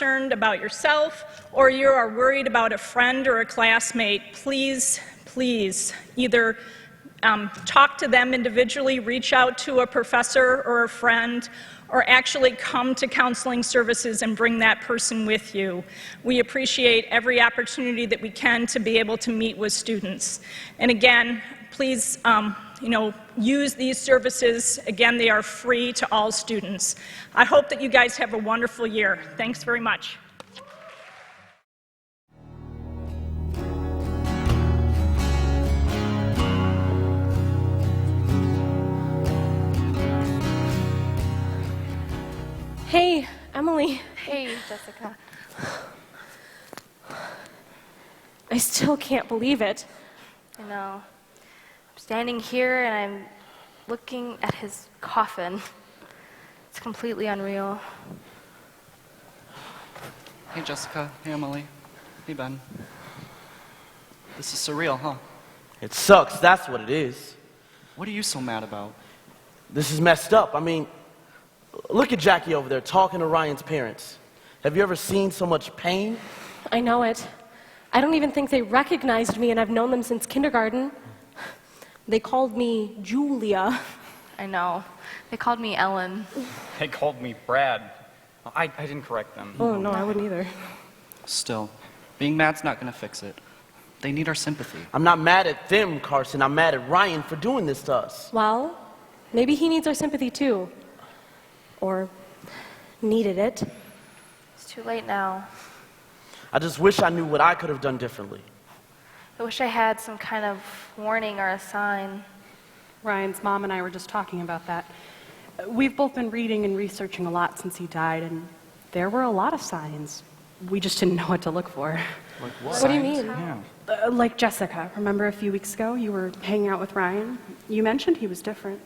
concerned about yourself or you are worried about a friend or a classmate, please, please either talk to them individually, reach out to a professor or a friend, or actually come to counseling services and bring that person with you. We appreciate every opportunity that we can to be able to meet with students. And again, please use these services. Again, they are free to all students. I hope that you guys have a wonderful year. Thanks very much. Hey, Emily. Hey, Jessica. I still can't believe it. I know. I'm standing here and I'm looking at his coffin. It's completely unreal. Hey, Jessica. Hey, Emily. Hey, Ben. This is surreal, huh? It sucks, that's what it is. What are you so mad about? This is messed up. I mean, look at Jackie over there talking to Ryan's parents. Have you ever seen so much pain? I know it. I don't even think they recognized me, and I've known them since kindergarten. They called me Julia. I know. They called me Ellen. They called me Brad. I didn't correct them. Oh, no, I wouldn't either. Still, being mad's not gonna fix it. They need our sympathy. I'm not mad at them, Carson. I'm mad at Ryan for doing this to us. Well, maybe he needs our sympathy too. Or needed it. It's too late now. I just wish I knew what I could have done differently. I wish I had some kind of warning or a sign. Ryan's mom and I were just talking about that. We've both been reading and researching a lot since he died, and there were a lot of signs. We just didn't know what to look for. Like what? What do you mean? Yeah. Like Jessica, remember a few weeks ago you were hanging out with Ryan? You mentioned he was different.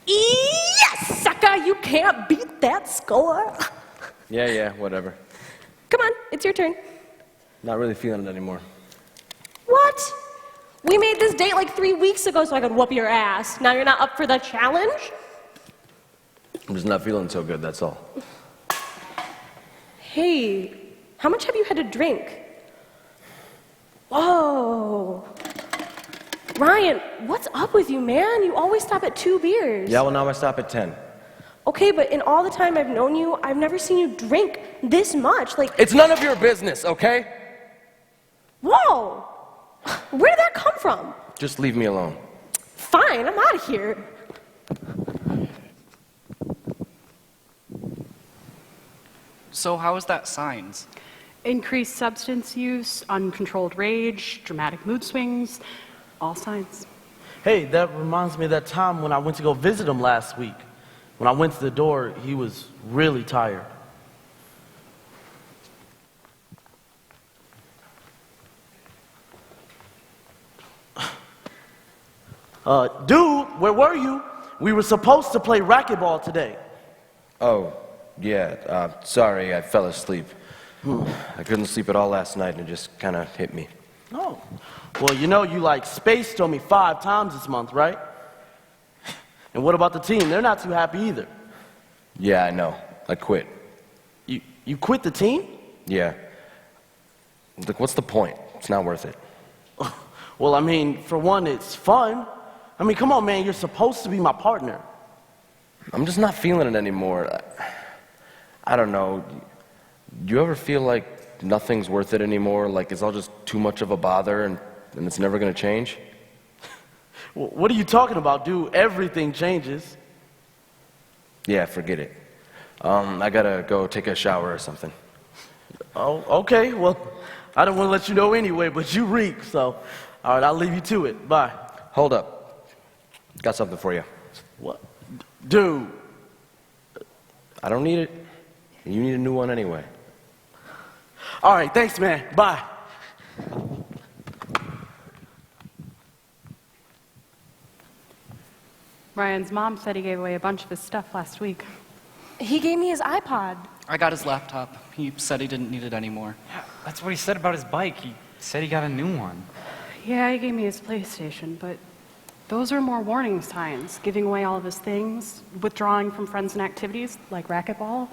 Yes, sucker! You can't beat that score. Yeah, whatever. Come on, it's your turn. Not really feeling it anymore. What? We made this date like 3 weeks ago so I could whoop your ass. Now you're not up for the challenge? I'm just not feeling so good, that's all. Hey, how much have you had to drink? Whoa. Ryan, what's up with you, man? You always stop at 2 beers. Yeah, well, now I stop at 10. Okay, but in all the time I've known you, I've never seen you drink this much. Like, It's none of your business, okay? whoa! Where did that come from? Just leave me alone. Fine, I'm out of here. So how is that signs? Increased substance use, uncontrolled rage, dramatic mood swings, all signs. Hey, that reminds me of that time when I went to go visit him last week. When I went to the door, he was really tired. Dude, where were you? We were supposed to play racquetball today. Oh, yeah, sorry, I fell asleep. I couldn't sleep at all last night and it just kind of hit me. Oh. Well, you know you like spaced on me 5 times this month, right? And what about the team? They're not too happy either. Yeah, I know. I quit. You quit the team? Yeah. Look, what's the point? It's not worth it. Well, I mean, for one, it's fun. I mean, come on, man, you're supposed to be my partner. I'm just not feeling it anymore. I don't know. Do you ever feel like nothing's worth it anymore? Like it's all just too much of a bother and it's never going to change? What are you talking about, dude? Everything changes. Yeah, forget it. I gotta go take a shower or something. Oh, okay. Well, I don't want to let you know anyway, but you reek, so all right, I'll leave you to it. Bye. Hold up. Got something for you. What? Dude. I don't need it. You need a new one anyway. All right, thanks, man. Bye. Ryan's mom said he gave away a bunch of his stuff last week. He gave me his iPod. I got his laptop. He said he didn't need it anymore. Yeah, that's what he said about his bike. He said he got a new one. Yeah, he gave me his PlayStation, but Those are more warning signs, giving away all of his things, withdrawing from friends and activities like racquetball.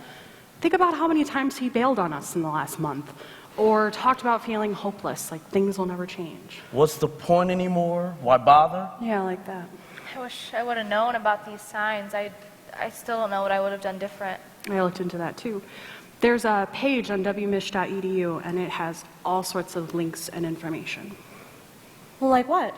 Think about how many times he bailed on us in the last month, or talked about feeling hopeless, like things will never change. What's the point anymore? Why bother? Yeah, like that. I wish I would have known about these signs. I still don't know what I would have done different. I looked into that too. There's a page on wmich.edu, and it has all sorts of links and information. Well, like what?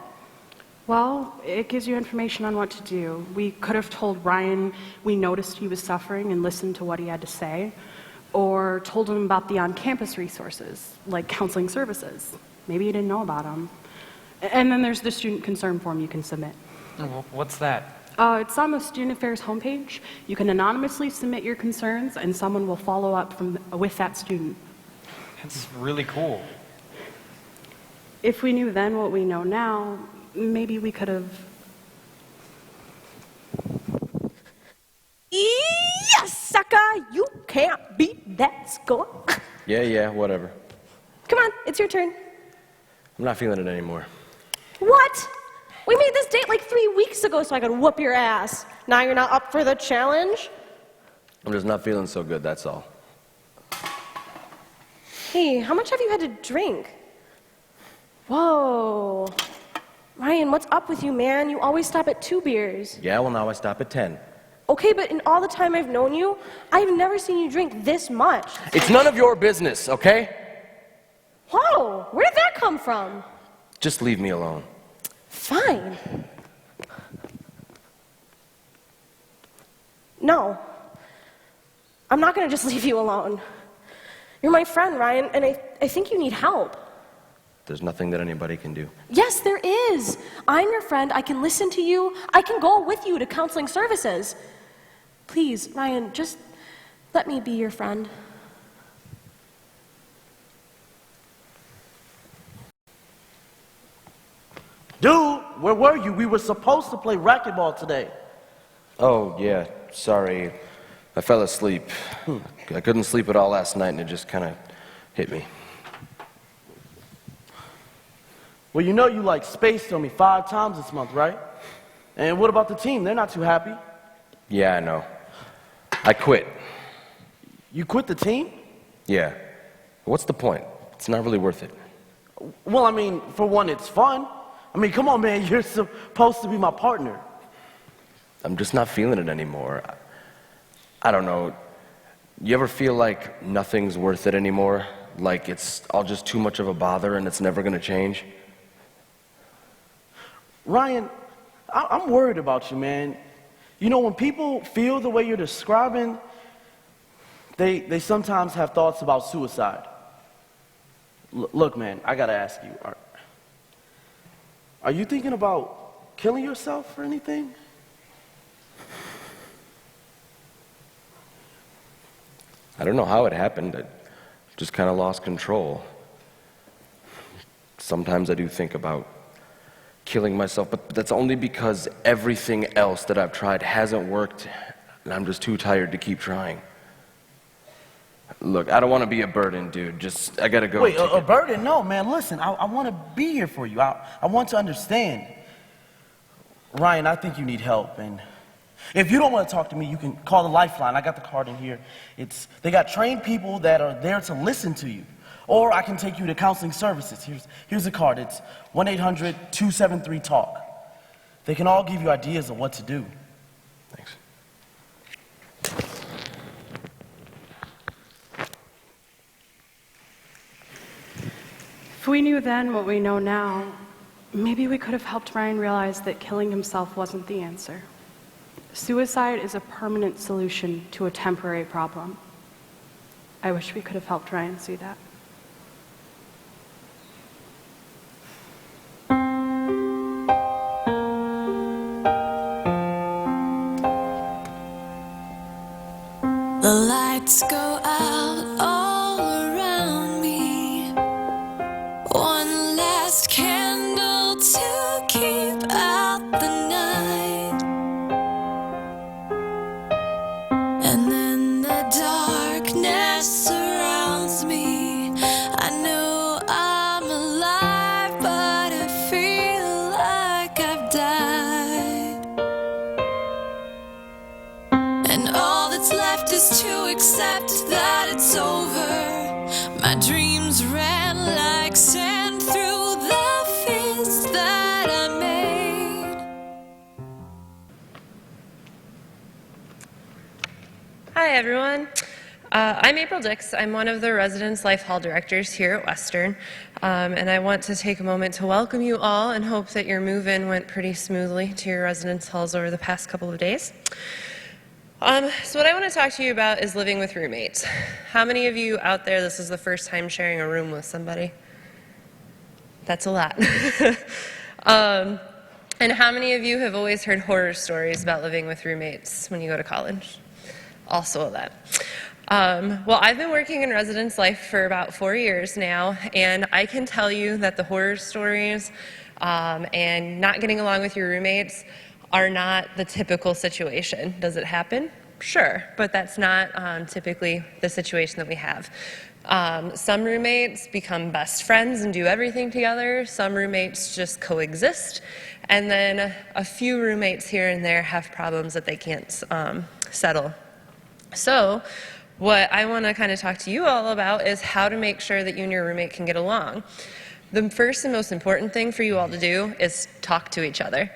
Well, it gives you information on what to do. We could have told Ryan we noticed he was suffering and listened to what he had to say, or told him about the on-campus resources, like counseling services. Maybe you didn't know about them. And then there's the student concern form you can submit. What's that? It's on the Student Affairs homepage. You can anonymously submit your concerns, and someone will follow up with that student. That's really cool. If we knew then what we know now, maybe we could have... Yes, sucker! You can't beat that score. Yeah, whatever. Come on, it's your turn. I'm not feeling it anymore. What? We made this date like 3 weeks ago so I could whoop your ass. Now you're not up for the challenge? I'm just not feeling so good, that's all. Hey, how much have you had to drink? Whoa. Ryan, what's up with you, man? You always stop at 2 beers. Yeah, well, now I stop at 10. Okay, but in all the time I've known you, I've never seen you drink this much. It's none of your business, okay? Whoa, where did that come from? Just leave me alone. Fine. No. I'm not gonna just leave you alone. You're my friend, Ryan, and I think you need help. There's nothing that anybody can do. Yes, there is. I'm your friend. I can listen to you. I can go with you to counseling services. Please, Ryan, just let me be your friend. Dude, where were you? We were supposed to play racquetball today. Oh, yeah, sorry. I fell asleep. I couldn't sleep at all last night, and it just kind of hit me. Well, you know you like spaced on me 5 times this month, right? And what about the team? They're not too happy. Yeah, I know. I quit. You quit the team? Yeah. What's the point? It's not really worth it. Well, I mean, for one, it's fun. I mean, come on, man, you're supposed to be my partner. I'm just not feeling it anymore. I don't know. You ever feel like nothing's worth it anymore? Like it's all just too much of a bother and it's never gonna change? Ryan, I'm worried about you, man. You know, when people feel the way you're describing, they sometimes have thoughts about suicide. Look, man, I gotta ask you, are you thinking about killing yourself or anything? I don't know how it happened. I just kind of lost control. Sometimes I do think about killing myself, but that's only because everything else that I've tried hasn't worked, and I'm just too tired to keep trying. Look, I don't want to be a burden, dude. I gotta go. Wait, a burden? No, man, listen, I want to be here for you. I want to understand. Ryan, I think you need help, and if you don't want to talk to me, you can call the Lifeline. I got the card in here. They got trained people that are there to listen to you. Or I can take you to counseling services. Here's the card. It's 1-800-273-TALK. They can all give you ideas of what to do. Thanks. If we knew then what we know now, maybe we could have helped Ryan realize that killing himself wasn't the answer. Suicide is a permanent solution to a temporary problem. I wish we could have helped Ryan see that. The lights go out all around me. One last candle to keep out the night. And then the darkness surrounds me. I know I'm alive, but I feel like I've died. is to accept that it's over. My dreams ran like sand through the fist that I made. Hi, everyone. I'm April Dix. I'm one of the Residence Life Hall directors here at Western, and I want to take a moment to welcome you all and hope that your move-in went pretty smoothly to your residence halls over the past couple of days. So what I want to talk to you about is living with roommates. How many of you out there, this is the first time sharing a room with somebody? That's a lot. And how many of you have always heard horror stories about living with roommates when you go to college? Also a lot. Well, I've been working in residence life for about 4 years now, and I can tell you that the horror stories and not getting along with your roommates are not the typical situation. Does it happen? Sure, but that's not typically the situation that we have. Some roommates become best friends and do everything together. Some roommates just coexist. And then a few roommates here and there have problems that they can't settle. So what I want to kind of talk to you all about is how to make sure that you and your roommate can get along. The first and most important thing for you all to do is talk to each other.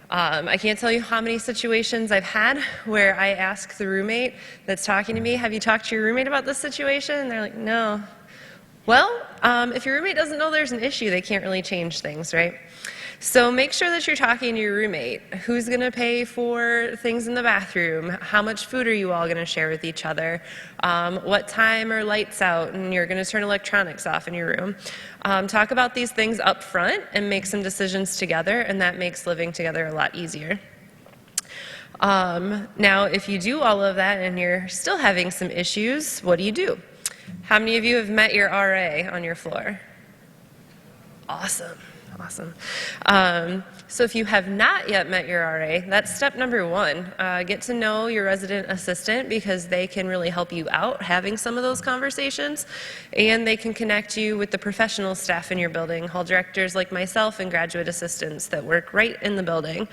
I can't tell you how many situations I've had where I ask the roommate that's talking to me, have you talked to your roommate about this situation? And they're like, no. Well, if your roommate doesn't know there's an issue, they can't really change things, right? So make sure that you're talking to your roommate. Who's going to pay for things in the bathroom? How much food are you all going to share with each other? What time are lights out and you're going to turn electronics off in your room? Talk about these things up front and make some decisions together, and that makes living together a lot easier. Now, if you do all of that and you're still having some issues, what do? How many of you have met your RA on your floor? Awesome. Awesome. So if you have not yet met your RA, that's step number one. Get to know your resident assistant because they can really help you out having some of those conversations, and they can connect you with the professional staff in your building, hall directors like myself and graduate assistants that work right in the building.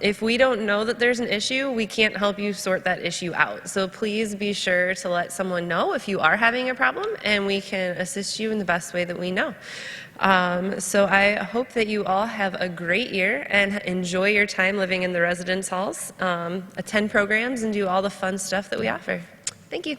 If we don't know that there's an issue, we can't help you sort that issue out. So please be sure to let someone know if you are having a problem, and we can assist you in the best way that we know. So I hope that you all have a great year and enjoy your time living in the residence halls, attend programs, and do all the fun stuff that we offer. Thank you.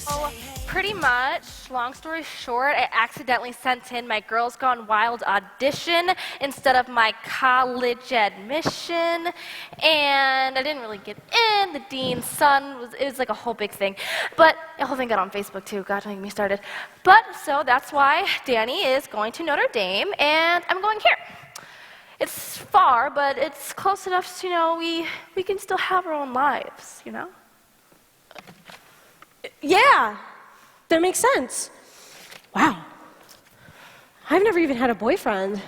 Oh, pretty much. Long story short, I accidentally sent in my Girls Gone Wild audition instead of my college admission, and I didn't really get in. The dean's son, it was like a whole big thing. But the whole thing got on Facebook too. God, don't get me started. But so that's why Danny is going to Notre Dame, and I'm going here. It's far, but it's close enough so, we can still have our own lives, Yeah, that makes sense. Wow. I've never even had a boyfriend.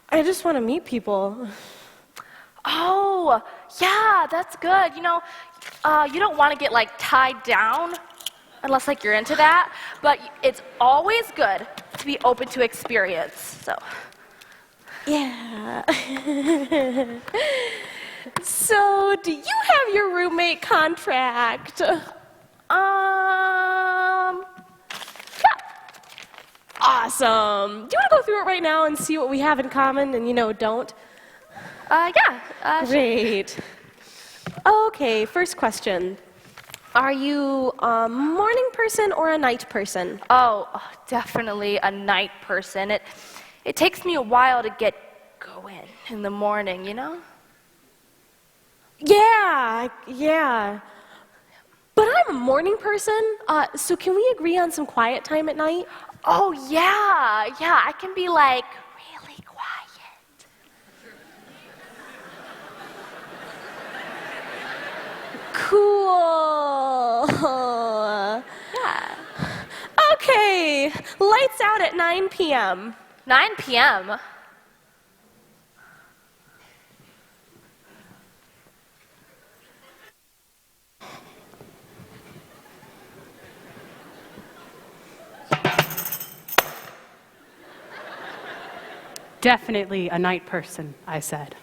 I just want to meet people. Oh, yeah, that's good. You don't want to get tied down unless you're into that, but it's always good to be open to experience. So, yeah. So, do you have your roommate contract? Yeah. Awesome. Do you want to go through it right now and see what we have in common and, don't? Yeah. Great. Okay, first question. Are you a morning person or a night person? Oh, definitely a night person. It takes me a while to get going in the morning, Yeah. But I'm a morning person, so can we agree on some quiet time at night? Oh, yeah. Yeah, I can be really quiet. Cool. Yeah. Okay, lights out at 9 p.m. 9 p.m.? Definitely a night person, I said.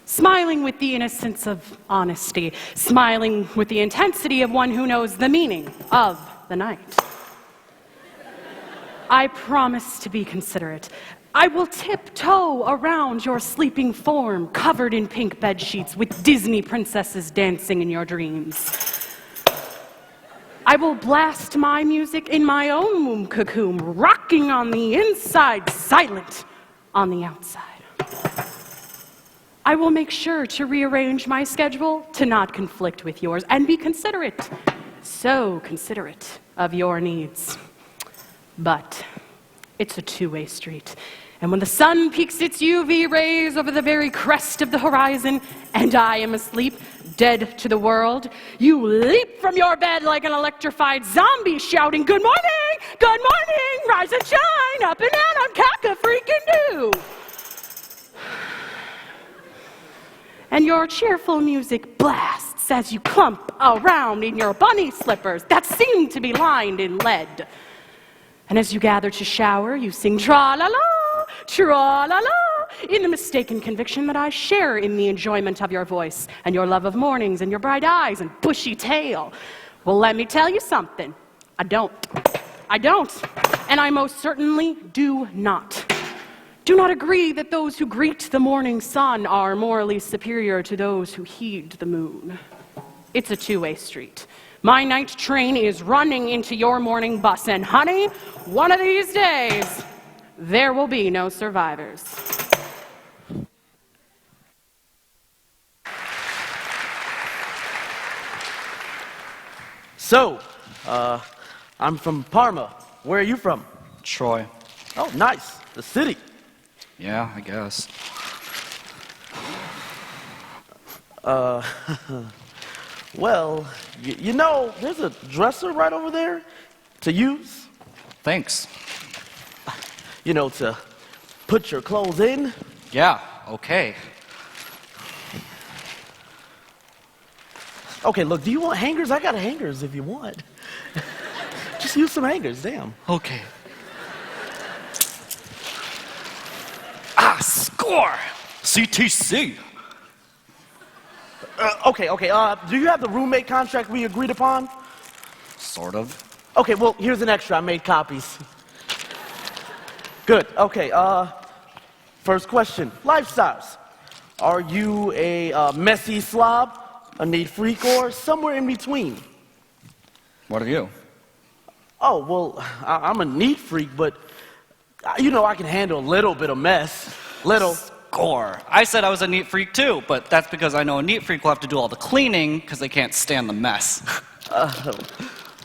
smiling with the innocence of honesty, smiling with the intensity of one who knows the meaning of the night. I promise to be considerate. I will tiptoe around your sleeping form, covered in pink bed sheets with Disney princesses dancing in your dreams. I will blast my music in my own womb cocoon, rocking on the inside, silent on the outside. I will make sure to rearrange my schedule to not conflict with yours and be considerate, so considerate of your needs. But it's a two-way street. And when the sun peeks its UV rays over the very crest of the horizon, and I am asleep, dead to the world, you leap from your bed like an electrified zombie, shouting, "Good morning! Good morning! Rise and shine! Up and down on cock-a-freaking-doo!" And your cheerful music blasts as you clump around in your bunny slippers that seem to be lined in lead. And as you gather to shower, you sing tra-la-la, tra-la-la, in the mistaken conviction that I share in the enjoyment of your voice and your love of mornings and your bright eyes and bushy tail. Well, let me tell you something. I don't. And I most certainly do not. Do not agree that those who greet the morning sun are morally superior to those who heed the moon. It's a two-way street. My night train is running into your morning bus, and honey, one of these days, there will be no survivors. So, I'm from Parma. Where are you from? Troy. Oh, nice. The city. Yeah, I guess. Well, you know, there's a dresser right over there to use. Thanks. You know, to put your clothes in. Yeah, okay. Okay, look, do you want hangers? I got hangers if you want. Just use some hangers, damn. Okay. Score! CTC! Okay, do you have the roommate contract we agreed upon? Sort of. Okay, well, here's an extra. I made copies. Good, okay, first question. Lifestyles. Are you a messy slob, a neat freak, or somewhere in between? What are you? Oh, well, I'm a neat freak, but, you know, I can handle a little bit of mess. Little. Score. I said I was a neat freak too, but that's because I know a neat freak will have to do all the cleaning because they can't stand the mess.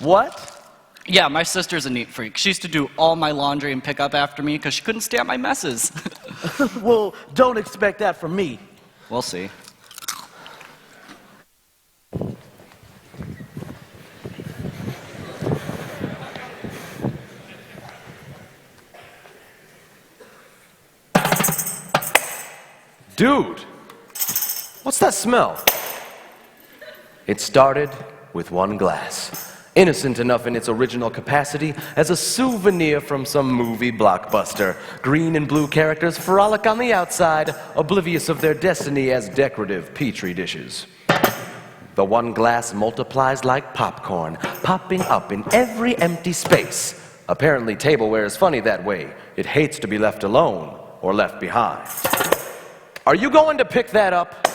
What? Yeah, my sister's a neat freak. She used to do all my laundry and pick up after me because she couldn't stand my messes. Well, don't expect that from me. We'll see. Dude, what's that smell? It started with one glass, innocent enough in its original capacity as a souvenir from some movie blockbuster. Green and blue characters frolic on the outside, oblivious of their destiny as decorative petri dishes. The one glass multiplies like popcorn, popping up in every empty space. Apparently, tableware is funny that way. It hates to be left alone or left behind. Are you going to pick that up?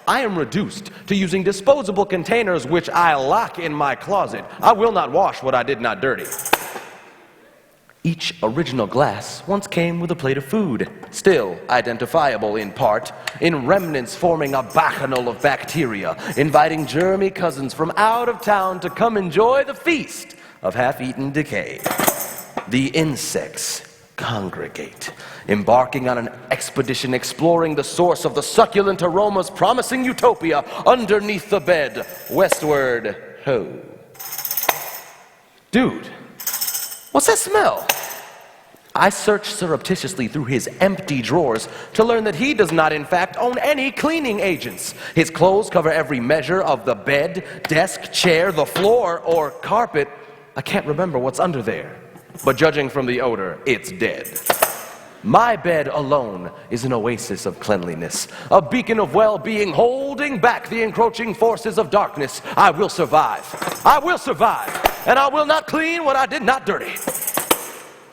I am reduced to using disposable containers which I lock in my closet. I will not wash what I did not dirty. Each original glass once came with a plate of food, still identifiable in part, in remnants forming a bacchanal of bacteria, inviting germy cousins from out of town to come enjoy the feast of half-eaten decay. The insects congregate, embarking on an expedition exploring the source of the succulent aromas promising utopia underneath the bed, westward ho. Dude, what's that smell? I search surreptitiously through his empty drawers to learn that he does not in fact own any cleaning agents. His clothes cover every measure of the bed, desk, chair, the floor, or carpet. I can't remember what's under there. But judging from the odor, it's dead. My bed alone is an oasis of cleanliness, a beacon of well-being holding back the encroaching forces of darkness. I will survive. I will survive. And I will not clean what I did not dirty.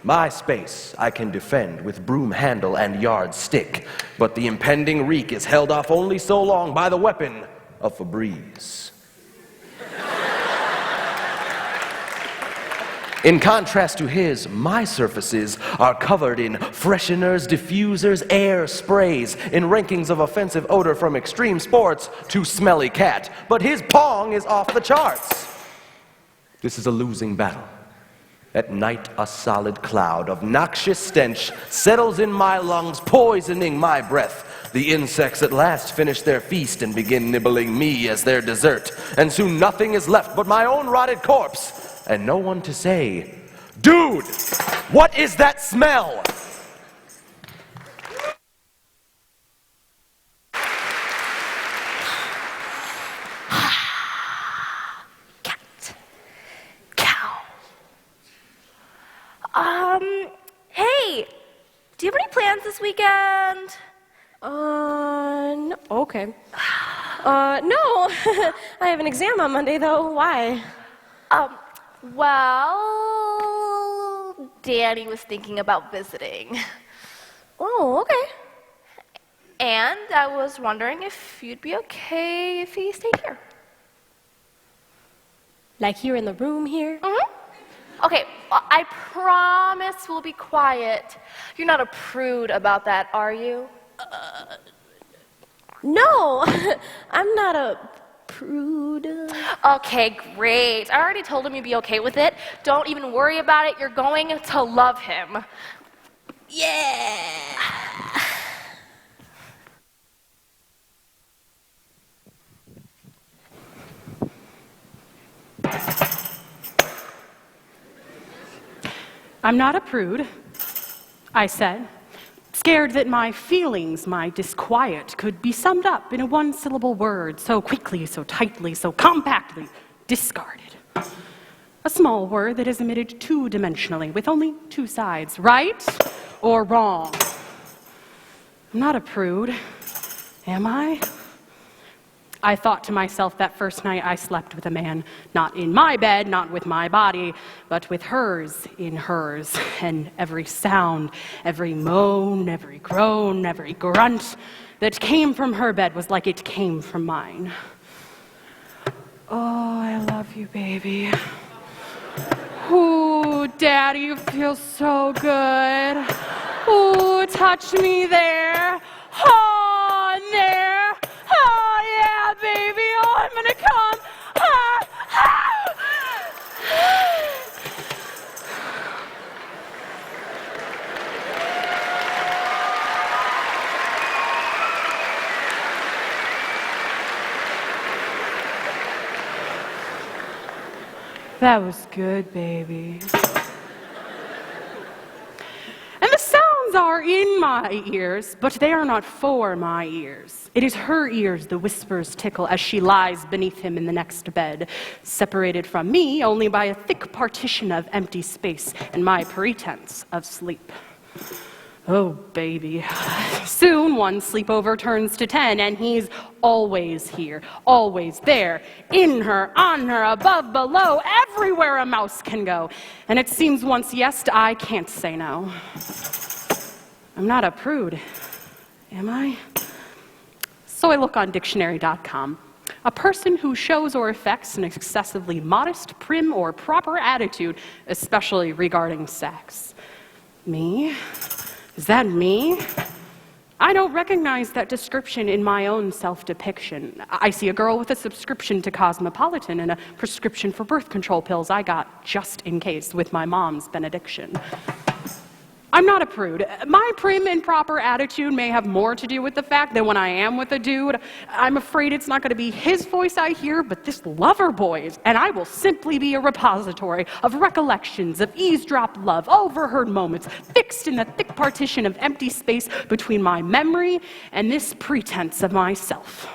My space I can defend with broom handle and yardstick, but the impending reek is held off only so long by the weapon of Febreze. In contrast to his, my surfaces are covered in fresheners, diffusers, air sprays, in rankings of offensive odor from extreme sports to smelly cat. But his pong is off the charts. This is a losing battle. At night, a solid cloud of noxious stench settles in my lungs, poisoning my breath. The insects at last finish their feast and begin nibbling me as their dessert. And soon nothing is left but my own rotted corpse. And no one to say, "Dude, what is that smell?" Cat. Cow. Hey, do you have any plans this weekend? No, okay. No, I have an exam on Monday, though. Why? Well, Danny was thinking about visiting. Oh, okay. And I was wondering if you'd be okay if he stayed here. Like here in the room here? Mm-hmm. Okay, well, I promise we'll be quiet. You're not a prude about that, are you? No, I'm not a prude. Okay, great. I already told him you'd be okay with it. Don't even worry about it. You're going to love him. Yeah. I'm not a prude, I said, scared that my feelings, my disquiet, could be summed up in a one-syllable word, so quickly, so tightly, so compactly discarded. A small word that is emitted two-dimensionally, with only two sides, right or wrong. I'm not a prude, am I? I thought to myself that first night I slept with a man, not in my bed, not with my body, but with hers in hers. And every sound, every moan, every groan, every grunt that came from her bed was like it came from mine. Oh, I love you, baby. Ooh, Daddy, you feel so good. Ooh, touch me there. Oh, there. Oh, yeah, baby. Oh, I'm gonna come. Ah, ah. That was good, baby. And the sounds are in my ears, but they are not for my ears. It is her ears the whispers tickle as she lies beneath him in the next bed, separated from me only by a thick partition of empty space and my pretense of sleep. Oh, baby. Soon one sleepover turns to 10, and he's always here, always there, in her, on her, above, below, everywhere a mouse can go. And it seems once yes, I can't say no. I'm not a prude, am I? So I look on dictionary.com. A person who shows or affects an excessively modest, prim, or proper attitude, especially regarding sex. Me? Is that me? I don't recognize that description in my own self-depiction. I see a girl with a subscription to Cosmopolitan and a prescription for birth control pills I got just in case with my mom's benediction. I'm not a prude. My prim and proper attitude may have more to do with the fact that when I am with a dude, I'm afraid it's not going to be his voice I hear, but this lover boy's, and I will simply be a repository of recollections of eavesdrop love, overheard moments, fixed in the thick partition of empty space between my memory and this pretense of myself.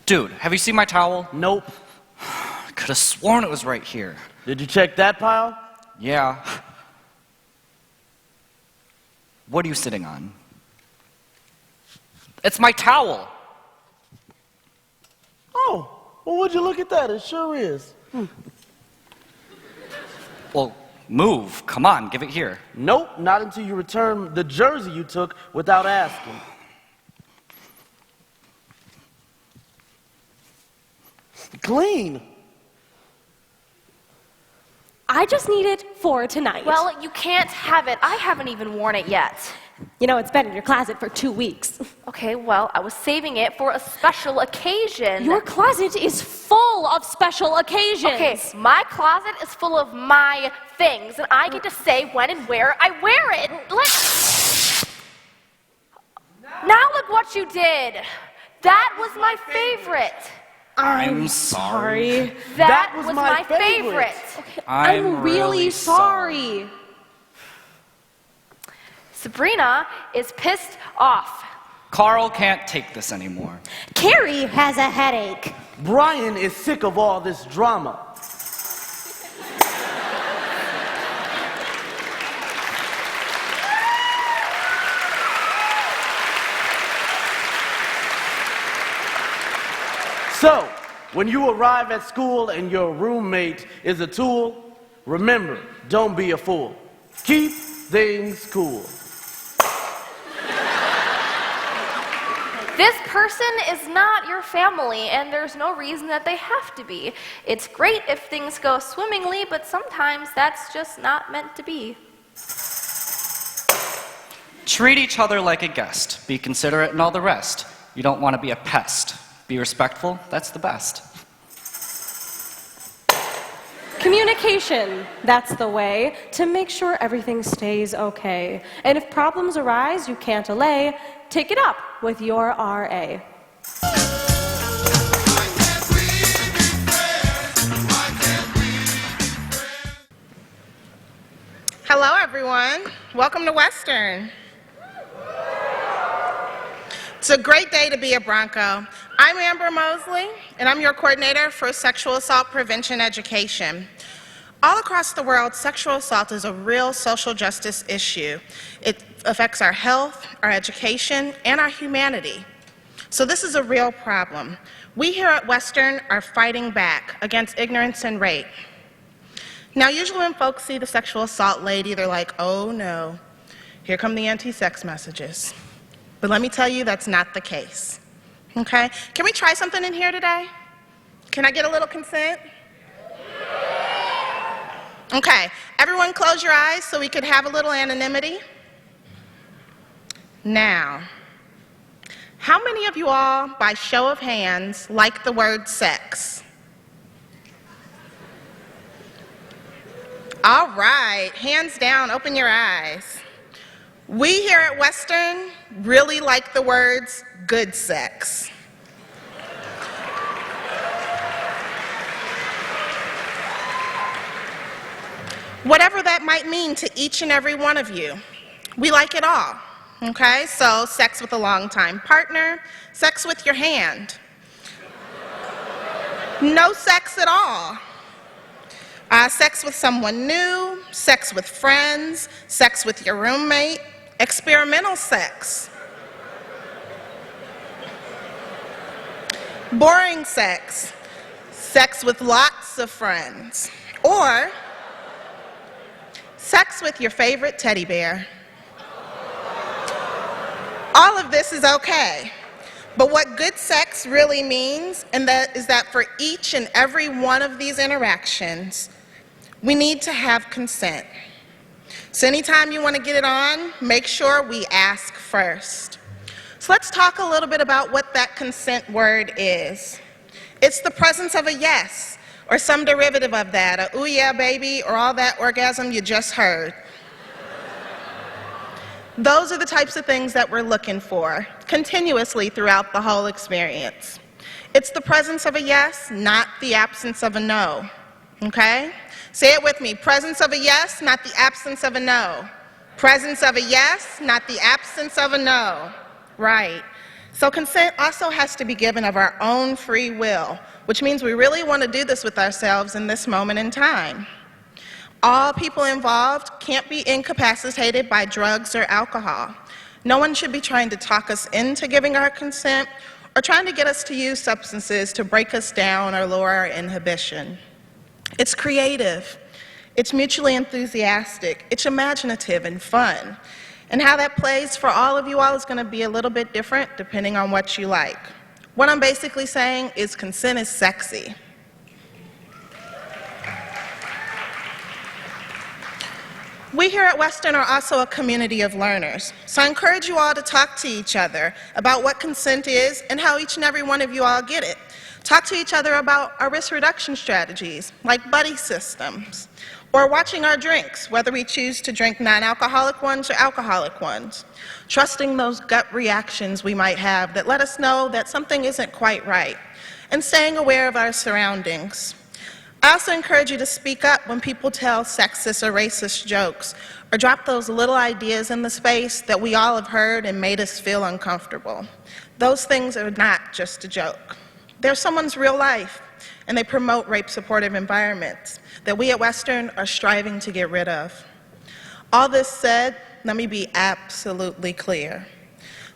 Dude, have you seen my towel? Nope. I could have sworn it was right here. Did you check that pile? Yeah. What are you sitting on? It's my towel. Oh, well, would you look at that? It sure is. Well, move. Come on, give it here. Nope, not until you return the jersey you took without asking. Clean. I just need it for tonight. Well, you can't have it. I haven't even worn it yet. you know, it's been in your closet for 2 weeks. Okay, well, I was saving it for a special occasion. Your closet is full of special occasions. Okay, my closet is full of my things, and I get to say when and where I wear it. Now look what you did. That was my favorite. I'm sorry. That was my favorite. Okay, I'm really sorry. Sabrina is pissed off. Carl can't take this anymore. Carrie has a headache. Brian is sick of all this drama. So, when you arrive at school and your roommate is a tool, remember, don't be a fool. Keep things cool. This person is not your family, and there's no reason that they have to be. It's great if things go swimmingly, but sometimes that's just not meant to be. Treat each other like a guest. Be considerate and all the rest. You don't want to be a pest. Be respectful, that's the best. Communication, that's the way to make sure everything stays okay. And if problems arise you can't allay, take it up with your RA. Hello, everyone. Welcome to Western. It's a great day to be a Bronco. I'm Amber Mosley, and I'm your coordinator for sexual assault prevention education. All across the world, sexual assault is a real social justice issue. It affects our health, our education, and our humanity. So this is a real problem. We here at Western are fighting back against ignorance and rape. Now, usually when folks see the sexual assault lady, they're like, oh no, here come the anti-sex messages. But let me tell you, that's not the case. Okay? Can we try something in here today? Can I get a little consent? Okay, everyone close your eyes so we could have a little anonymity. Now, how many of you all, by show of hands, like the word sex? All right, hands down, open your eyes. We here at Western really like the words good sex. Whatever that might mean to each and every one of you, we like it all, okay? So sex with a longtime partner, sex with your hand. No sex at all. Sex with someone new, sex with friends, sex with your roommate, experimental sex. Boring sex, sex with lots of friends, or sex with your favorite teddy bear. All of this is okay, but what good sex really means is that for each and every one of these interactions, we need to have consent. So anytime you want to get it on, make sure we ask first. So let's talk a little bit about what that consent word is. It's the presence of a yes, or some derivative of that, a ooh yeah baby, or all that orgasm you just heard. Those are the types of things that we're looking for continuously throughout the whole experience. It's the presence of a yes, not the absence of a no, okay? Say it with me, presence of a yes, not the absence of a no. Presence of a yes, not the absence of a no. Right. So consent also has to be given of our own free will, which means we really want to do this with ourselves in this moment in time. All people involved can't be incapacitated by drugs or alcohol. No one should be trying to talk us into giving our consent or trying to get us to use substances to break us down or lower our inhibition. It's creative, it's mutually enthusiastic, it's imaginative and fun. And how that plays for all of you all is going to be a little bit different depending on what you like. What I'm basically saying is consent is sexy. We here at Western are also a community of learners, so I encourage you all to talk to each other about what consent is and how each and every one of you all get it. Talk to each other about our risk reduction strategies, like buddy systems, or watching our drinks, whether we choose to drink non-alcoholic ones or alcoholic ones. Trusting those gut reactions we might have that let us know that something isn't quite right, and staying aware of our surroundings. I also encourage you to speak up when people tell sexist or racist jokes, or drop those little ideas in the space that we all have heard and made us feel uncomfortable. Those things are not just a joke. They're someone's real life, and they promote rape-supportive environments that we at Western are striving to get rid of. All this said, let me be absolutely clear.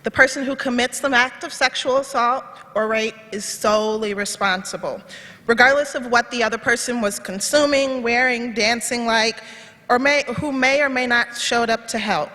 The person who commits the act of sexual assault or rape is solely responsible, regardless of what the other person was consuming, wearing, dancing like, or who may or may not showed up to help.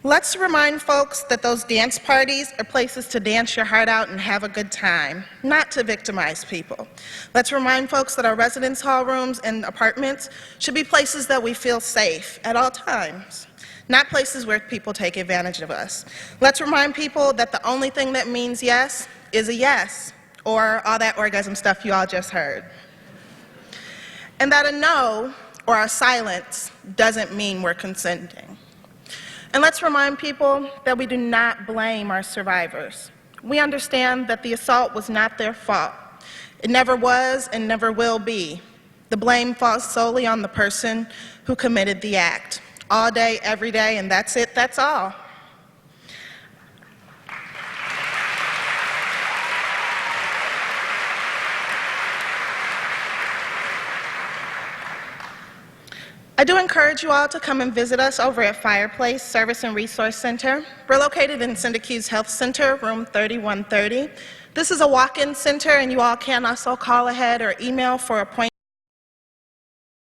Let's remind folks that those dance parties are places to dance your heart out and have a good time, not to victimize people. Let's remind folks that our residence hall rooms and apartments should be places that we feel safe at all times, not places where people take advantage of us. Let's remind people that the only thing that means yes is a yes, or all that orgasm stuff you all just heard. And that a no or a silence doesn't mean we're consenting. And let's remind people that we do not blame our survivors. We understand that the assault was not their fault. It never was and never will be. The blame falls solely on the person who committed the act. All day, every day, and that's it, that's all. I do encourage you all to come and visit us over at Fireplace Service and Resource Center. We're located in Syracuse Health Center, room 3130. This is a walk-in center, and you all can also call ahead or email for appointments.